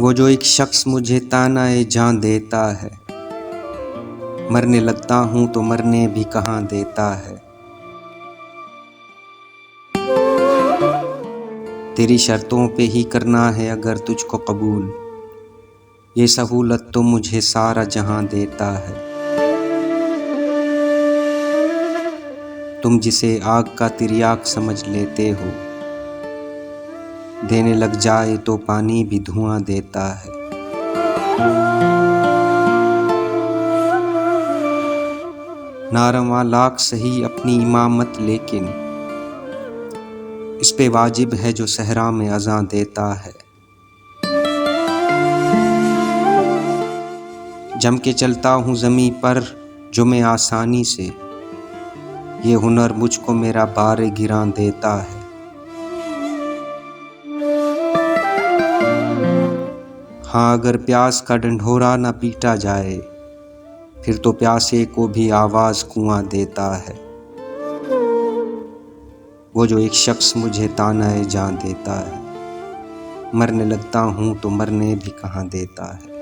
वो जो एक शख्स मुझे तानाए जान देता है, मरने लगता हूँ तो मरने भी कहाँ देता है। तेरी शर्तों पे ही करना है अगर तुझको कबूल, ये सहूलत तो मुझे सारा जहां देता है। तुम जिसे आग का तिर्याक समझ लेते हो, देने लग जाए तो पानी भी धुआं देता है। नारवा लाख सही अपनी इमामत, लेकिन इस पे वाजिब है जो सहरा में अज़ां देता है। जम के चलता हूँ ज़मीं पर जो मैं आसानी से, ये हुनर मुझको मेरा बारे गिरां देता है। हाँ, अगर प्यास का ढंढोरा न पीटा जाए, फिर तो प्यासे को भी आवाज़ कुआं देता है। वो जो एक शख्स मुझे तानाए जान देता है, मरने लगता हूँ तो मरने भी कहाँ देता है।